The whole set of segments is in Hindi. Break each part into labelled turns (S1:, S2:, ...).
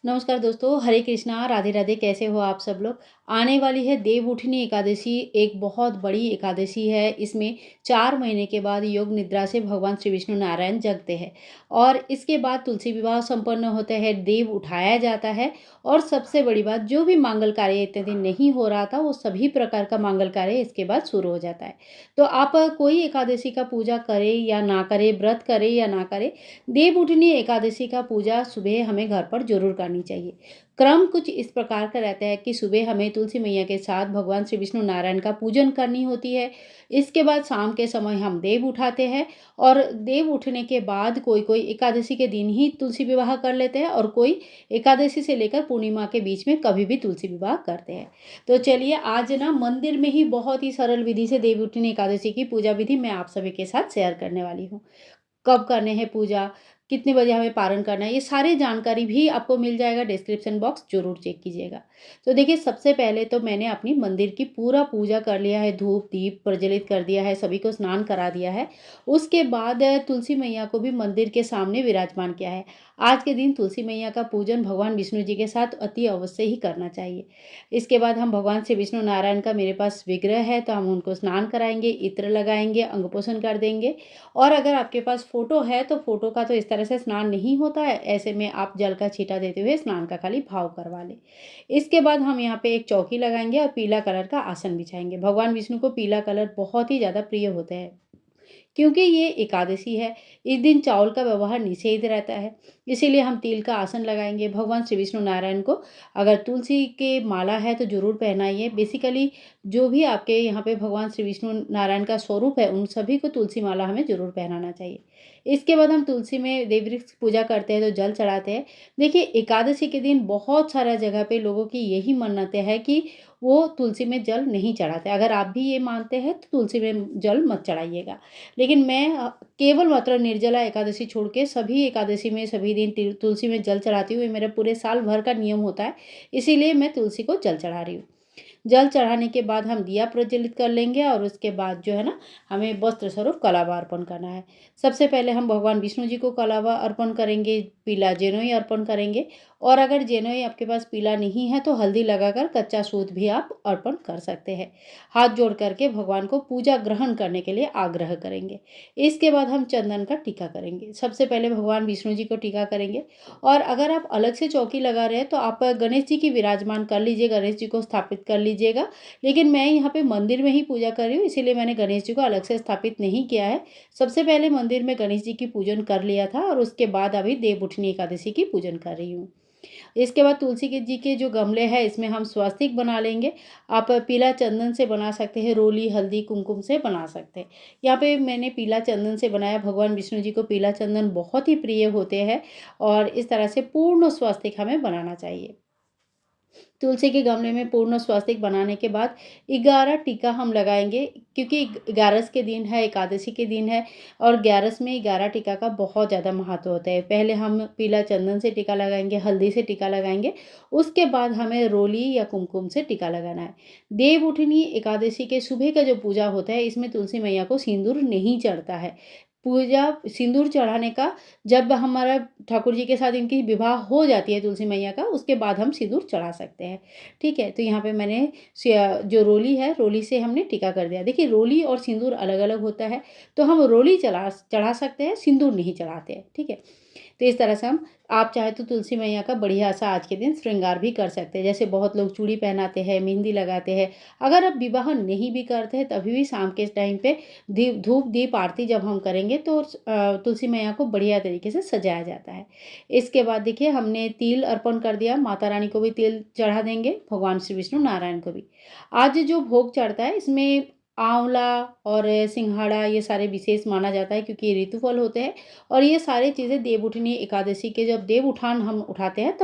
S1: नमस्कार दोस्तों, हरे कृष्णा, राधे राधे। कैसे हो आप सब लोग? आने वाली है देवउठनी एकादशी, एक बहुत बड़ी एकादशी है। इसमें 4 महीने के बाद योग निद्रा से भगवान श्री विष्णु नारायण जगते हैं और इसके बाद तुलसी विवाह संपन्न होता है, देव उठाया जाता है और सबसे बड़ी बात, जो भी मांगल कार्य इतने दिन नहीं हो रहा था, वो सभी प्रकार का मांगल कार्य इसके बाद शुरू हो जाता है। तो आप कोई एकादशी का पूजा करें या ना करें, व्रत करें या ना करें, देवउठनी एकादशी का पूजा सुबह हमें घर पर ज़रूर करनी चाहिए। क्रम कुछ इस प्रकार का रहता है कि सुबह हमें तुलसी मैया के साथ भगवान श्री विष्णु नारायण का पूजन करनी होती है। इसके बाद शाम के समय हम देव उठाते हैं और देव उठने के बाद कोई-कोई एकादशी के दिन ही तुलसी विवाह कर लेते हैं और कोई एकादशी से लेकर पूर्णिमा के बीच में कभी भी तुलसी विवाह करते हैं। तो चलिए आज ना मंदिर में ही बहुत ही सरल विधि से देवउठनी एकादशी की पूजा विधि मैं आप सभी के साथ शेयर करने वाली हूँ। कब करने हैं पूजा, कितने बजे हमें पारण करना है, ये सारी जानकारी भी आपको मिल जाएगा। डिस्क्रिप्शन बॉक्स ज़रूर चेक कीजिएगा। तो देखिए, सबसे पहले तो मैंने अपनी मंदिर की पूरा पूजा कर लिया है, धूप दीप प्रज्वलित कर दिया है, सभी को स्नान करा दिया है। उसके बाद तुलसी मैया को भी मंदिर के सामने विराजमान किया है। आज के दिन तुलसी मैया का पूजन भगवान विष्णु जी के साथ अति अवश्य ही करना चाहिए। इसके बाद हम भगवान श्री विष्णु नारायण का मेरे पास विग्रह है, तो हम उनको स्नान कराएँगे, इत्र लगाएँगे, अंगपोषण कर देंगे। और अगर आपके पास फ़ोटो है, तो फ़ोटो का तो इस तरह से स्नान नहीं होता है, ऐसे में आप जल का छींटा देते हुए स्नान का खाली भाव करवा लें। इसके बाद हम यहाँ पे एक चौकी लगाएँगे और पीला कलर का आसन बिछाएँगे। भगवान विष्णु को पीला कलर बहुत ही ज़्यादा प्रिय होते हैं। क्योंकि ये एकादशी है, इस दिन चावल का व्यवहार निषेध रहता है, इसीलिए हम तिल का आसन लगाएँगे। भगवान श्री विष्णु नारायण को अगर तुलसी के माला है तो ज़रूर पहनाइए। बेसिकली जो भी आपके यहाँ पे भगवान श्री विष्णु नारायण का स्वरूप है, उन सभी को तुलसी माला हमें ज़रूर पहनाना चाहिए। इसके बाद हम तुलसी में देव वृक्ष की पूजा करते हैं, तो जल चढ़ाते हैं। देखिए, एकादशी के दिन बहुत सारा जगह पे लोगों की यही मन्नतें हैं कि वो तुलसी में जल नहीं चढ़ाते। अगर आप भी ये मानते हैं, तो तुलसी में जल मत चढ़ाइएगा। लेकिन मैं केवल मात्र निर्जला एकादशी छोड़ के सभी एकादशी में सभी दिन तुलसी में जल चढ़ाती हूँ। ये मेरा पूरे साल भर का नियम होता है, इसीलिए मैं तुलसी को जल चढ़ा रही हूँ। जल चढ़ाने के बाद हम दिया प्रज्वलित कर लेंगे और उसके बाद जो है ना, हमें वस्त्र स्वरूप कलावा अर्पण करना है। सबसे पहले हम भगवान विष्णु जी को कलावा अर्पण करेंगे, पीला जेनोई अर्पण करेंगे और अगर जेनोई आपके पास पीला नहीं है, तो हल्दी लगाकर कच्चा सूत भी आप अर्पण कर सकते हैं। हाथ जोड़ करके भगवान को पूजा ग्रहण करने के लिए आग्रह करेंगे। इसके बाद हम चंदन का टीका करेंगे। सबसे पहले भगवान विष्णु जी को टीका करेंगे और अगर आप अलग से चौकी लगा रहे हैं, तो आप गणेश जी की विराजमान कर लीजिए, गणेश जी को स्थापित कर लीजिएगा। लेकिन मैं यहाँ पे मंदिर में ही पूजा कर रही हूँ, इसीलिए मैंने गणेश जी को अलग से स्थापित नहीं किया है। सबसे पहले मंदिर में गणेश जी की पूजन कर लिया था और उसके बाद अभी देवउठनी एकादशी की पूजन कर रही हूँ। इसके बाद तुलसी के जी के जो गमले हैं, इसमें हम स्वस्तिक बना लेंगे। आप पीला चंदन से बना सकते हैं, रोली, हल्दी, कुमकुम से बना सकते हैं। यहाँ पे मैंने पीला चंदन से बनाया। भगवान विष्णु जी को पीला चंदन बहुत ही प्रिय होते हैं और इस तरह से पूर्ण स्वस्तिक हमें बनाना चाहिए। तुलसी के गमले में पूर्ण स्वास्तिक बनाने के बाद 11 टीका हम लगाएँगे, क्योंकि 11 के दिन है, एकादशी के दिन है और 11 में 11 टीका का बहुत ज़्यादा महत्व होता है। पहले हम पीला चंदन से टीका लगाएँगे, हल्दी से टीका लगाएँगे, उसके बाद हमें रोली या कुमकुम से टीका लगाना है। देवउठनी एकादशी के सुबह का जो पूजा होता है, इसमें तुलसी मैया को सिंदूर नहीं चढ़ता है। पूजा सिंदूर चढ़ाने का जब हमारा ठाकुर जी के साथ इनकी विवाह हो जाती है तुलसी मैया का, उसके बाद हम सिंदूर चढ़ा सकते हैं। ठीक है? तो यहाँ पे मैंने जो रोली है, रोली से हमने टीका कर दिया। देखिए, रोली और सिंदूर अलग-अलग होता है, तो हम रोली चढ़ा सकते हैं, सिंदूर नहीं चढ़ाते हैं। ठीक है? तो इस तरह से हम आप चाहे तो तुलसी मैया का बढ़िया-सा आज के दिन श्रृंगार भी कर सकते हैं। जैसे बहुत लोग चूड़ी पहनाते हैं, मेहंदी लगाते हैं। अगर आप विवाह नहीं भी करते हैं, तभी भी शाम के टाइम पे धूप दीप आरती जब हम करेंगे, तो तुलसी मैया को बढ़िया तरीके से सजाया जाता है। इसके बाद देखिए, हमने तिल अर्पण कर दिया, माता रानी को भी तिल चढ़ा देंगे, भगवान श्री विष्णु नारायण को भी। आज जो भोग चढ़ता है, इसमें आंवला और सिंघाड़ा ये सारे विशेष माना जाता है, क्योंकि ये ऋतु फल होते हैं और ये सारी चीज़ें देवउठनी एकादशी के जब देव उठान हम उठाते हैं,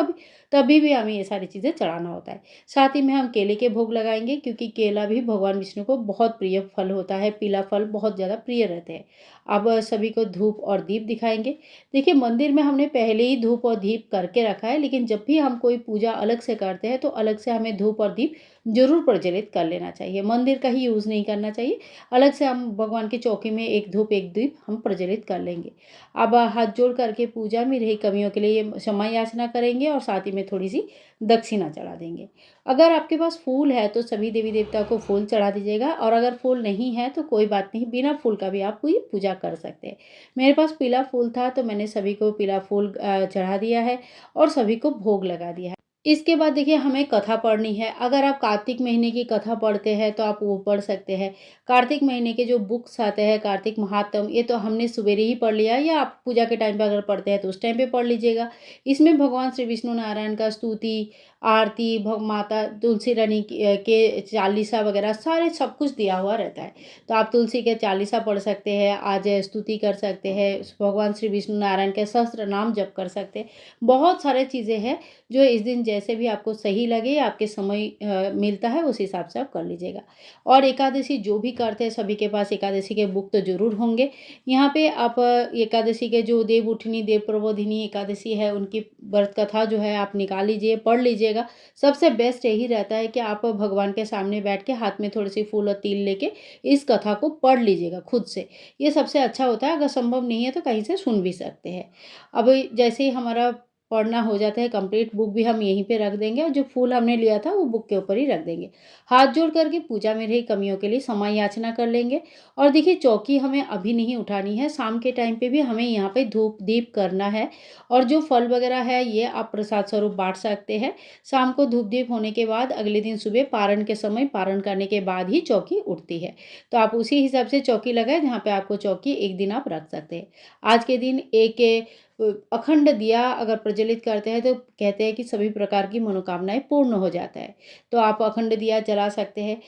S1: तभी भी हमें ये सारी चीज़ें चढ़ाना होता है। साथ ही में हम केले के भोग लगाएँगे, क्योंकि केला भी भगवान विष्णु को बहुत प्रिय फल होता है, पीला फल बहुत ज़्यादा प्रिय रहते हैं। अब सभी को धूप और दीप दिखाएंगे। देखिए, मंदिर में हमने पहले ही धूप और दीप करके रखा है, लेकिन जब भी हम कोई पूजा अलग से करते हैं तो अलग से हमें धूप और दीप जरूर प्रज्वलित कर लेना चाहिए। मंदिर का ही यूज़ नहीं करना चाहिए। अलग से हम भगवान की चौकी में एक धूप एक दीप हम प्रज्वलित कर लेंगे। अब हाथ जोड़ करके पूजा में रही कमियों के लिए क्षमा याचना करेंगे और साथ ही में थोड़ी सी दक्षिणा चढ़ा देंगे। अगर आपके पास फूल है तो सभी देवी देवता को फूल चढ़ा दीजिएगा, और अगर फूल नहीं है तो कोई बात नहीं, बिना फूल का भी आप कोई पूजा कर सकते हैं। मेरे पास पीला फूल था तो मैंने सभी को पीला फूल चढ़ा दिया है और सभी को भोग लगा दिया है। इसके बाद देखिए, हमें कथा पढ़नी है। अगर आप कार्तिक महीने की कथा पढ़ते हैं तो आप वो पढ़ सकते हैं। कार्तिक महीने के जो बुक्स आते हैं, कार्तिक महात्म, ये तो हमने सवेरे ही पढ़ लिया, या आप पूजा के टाइम पे अगर पढ़ते हैं तो उस टाइम पे पढ़ लीजिएगा। इसमें भगवान श्री विष्णु नारायण का स्तुति, आरती, माता तुलसी रानी के चालीसा वगैरह सारे सब कुछ दिया हुआ रहता है। तो आप तुलसी के चालीसा पढ़ सकते हैं, आज स्तुति कर सकते हैं, भगवान श्री विष्णु नारायण के सहस्त्र नाम जप कर सकते हैं। बहुत सारे चीज़ें हैं जो इस दिन जैसे भी आपको सही लगे, आपके समय मिलता है, उस हिसाब से आप कर लीजिएगा। और एकादशी जो भी करते हैं सभी के पास एकादशी के बुक तो ज़रूर होंगे। यहाँ पे आप एकादशी के जो देव उठनी, देव प्रबोधिनी एकादशी है, उनकी व्रत कथा जो है आप निकाल लीजिए, पढ़ लीजिएगा। सबसे बेस्ट यही रहता है कि आप भगवान के सामने बैठ के हाथ में थोड़ी सी फूल और तिल लेके इस कथा को पढ़ लीजिएगा खुद से। ये सबसे अच्छा होता है। अगर संभव नहीं है तो कहीं से सुन भी सकते हैं। अब जैसे ही हमारा पढ़ना हो जाता है कंप्लीट, बुक भी हम यहीं पे रख देंगे और जो फूल हमने लिया था वो बुक के ऊपर ही रख देंगे। हाथ जोड़ करके पूजा में रही कमियों के लिए क्षमा याचना कर लेंगे। और देखिए, चौकी हमें अभी नहीं उठानी है, शाम के टाइम पे भी हमें यहाँ पे धूप दीप करना है। और जो फल वगैरह है ये आप प्रसाद स्वरूप बांट सकते हैं। शाम को धूप दीप होने के बाद अगले दिन सुबह पारण के समय पारण करने के बाद ही चौकी उठती है। तो आप उसी हिसाब से चौकी लगाए जहाँ पे आपको चौकी एक दिन आप रख सकते हैं। आज के दिन एक अखंड दिया अगर प्रज्वलित करते हैं तो कहते हैं कि सभी प्रकार की मनोकामनाएं पूर्ण हो जाता है। तो आप अखंड दिया जला सकते हैं।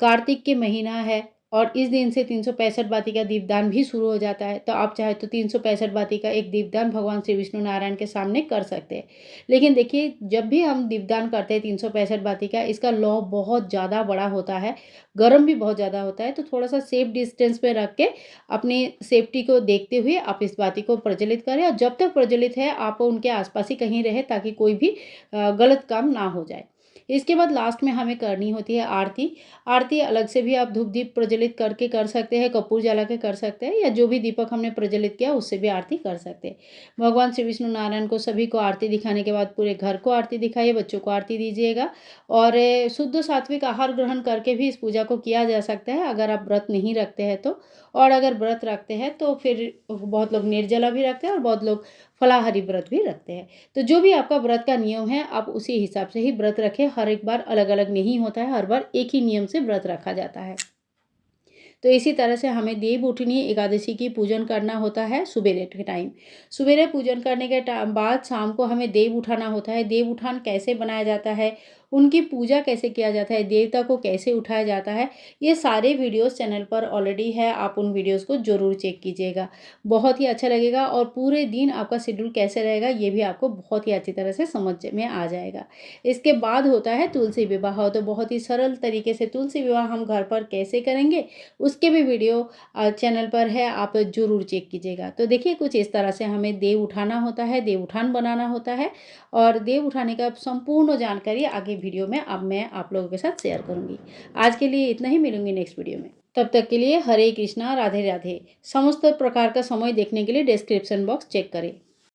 S1: कार्तिक के महीना है और इस दिन से 365 बाती का दीपदान भी शुरू हो जाता है। तो आप चाहे तो 365 बाती का एक दीपदान भगवान श्री विष्णु नारायण के सामने कर सकते हैं। लेकिन देखिए, जब भी हम दीपदान करते हैं 365 बाती का, इसका लौ बहुत ज़्यादा बड़ा होता है, गर्म भी बहुत ज़्यादा होता है। तो थोड़ा सा सेफ डिस्टेंस पे रख के अपनी सेफ्टी को देखते हुए आप इस बाती को प्रज्वलित करें, और जब तक प्रज्वलित है आप उनके आसपास ही कहीं रहे ताकि कोई भी गलत काम ना हो जाए। इसके बाद लास्ट में हमें करनी होती है आरती। आरती अलग से भी आप धूप दीप प्रज्वलित करके कर सकते हैं, कपूर जला के कर सकते हैं, या जो भी दीपक हमने प्रज्वलित किया उससे भी आरती कर सकते हैं। भगवान श्री विष्णु नारायण को सभी को आरती दिखाने के बाद पूरे घर को आरती दिखाइए, बच्चों को आरती दीजिएगा। और शुद्ध सात्विक आहार ग्रहण करके भी इस पूजा को किया जा सकता है अगर आप व्रत नहीं रखते हैं तो। और अगर व्रत रखते हैं तो फिर बहुत लोग निर्जला भी रखते हैं और बहुत लोग फलाहारी व्रत भी रखते हैं। तो जो भी आपका व्रत का नियम है आप उसी हिसाब से ही व्रत रखें। हर एक बार अलग अलग नहीं होता है, हर बार एक ही नियम से व्रत रखा जाता है। तो इसी तरह से हमें देव उठनी एकादशी की पूजन करना होता है सुबेरे के टाइम। सुबेरे पूजन करने के बाद शाम को हमें देव उठाना होता है। देव उठान कैसे बनाया जाता है, उनकी पूजा कैसे किया जाता है, देवता को कैसे उठाया जाता है, ये सारे वीडियोस चैनल पर ऑलरेडी है। आप उन वीडियोस को ज़रूर चेक कीजिएगा, बहुत ही अच्छा लगेगा। और पूरे दिन आपका शेड्यूल कैसे रहेगा ये भी आपको बहुत ही अच्छी तरह से समझ में आ जाएगा। इसके बाद होता है तुलसी विवाह। तो बहुत ही सरल तरीके से तुलसी विवाह हम घर पर कैसे करेंगे उसके भी वीडियो चैनल पर है, आप ज़रूर चेक कीजिएगा। तो देखिए, कुछ इस तरह से हमें देव उठाना होता है, देव उठान बनाना होता है। और देव उठाने का संपूर्ण जानकारी आगे वीडियो में अब मैं आप लोगों के साथ शेयर करूंगी। आज के लिए इतना ही, मिलूंगी नेक्स्ट वीडियो में। तब तक के लिए हरे कृष्णा, राधे राधे। समस्त प्रकार का समय देखने के लिए डिस्क्रिप्शन बॉक्स चेक करें।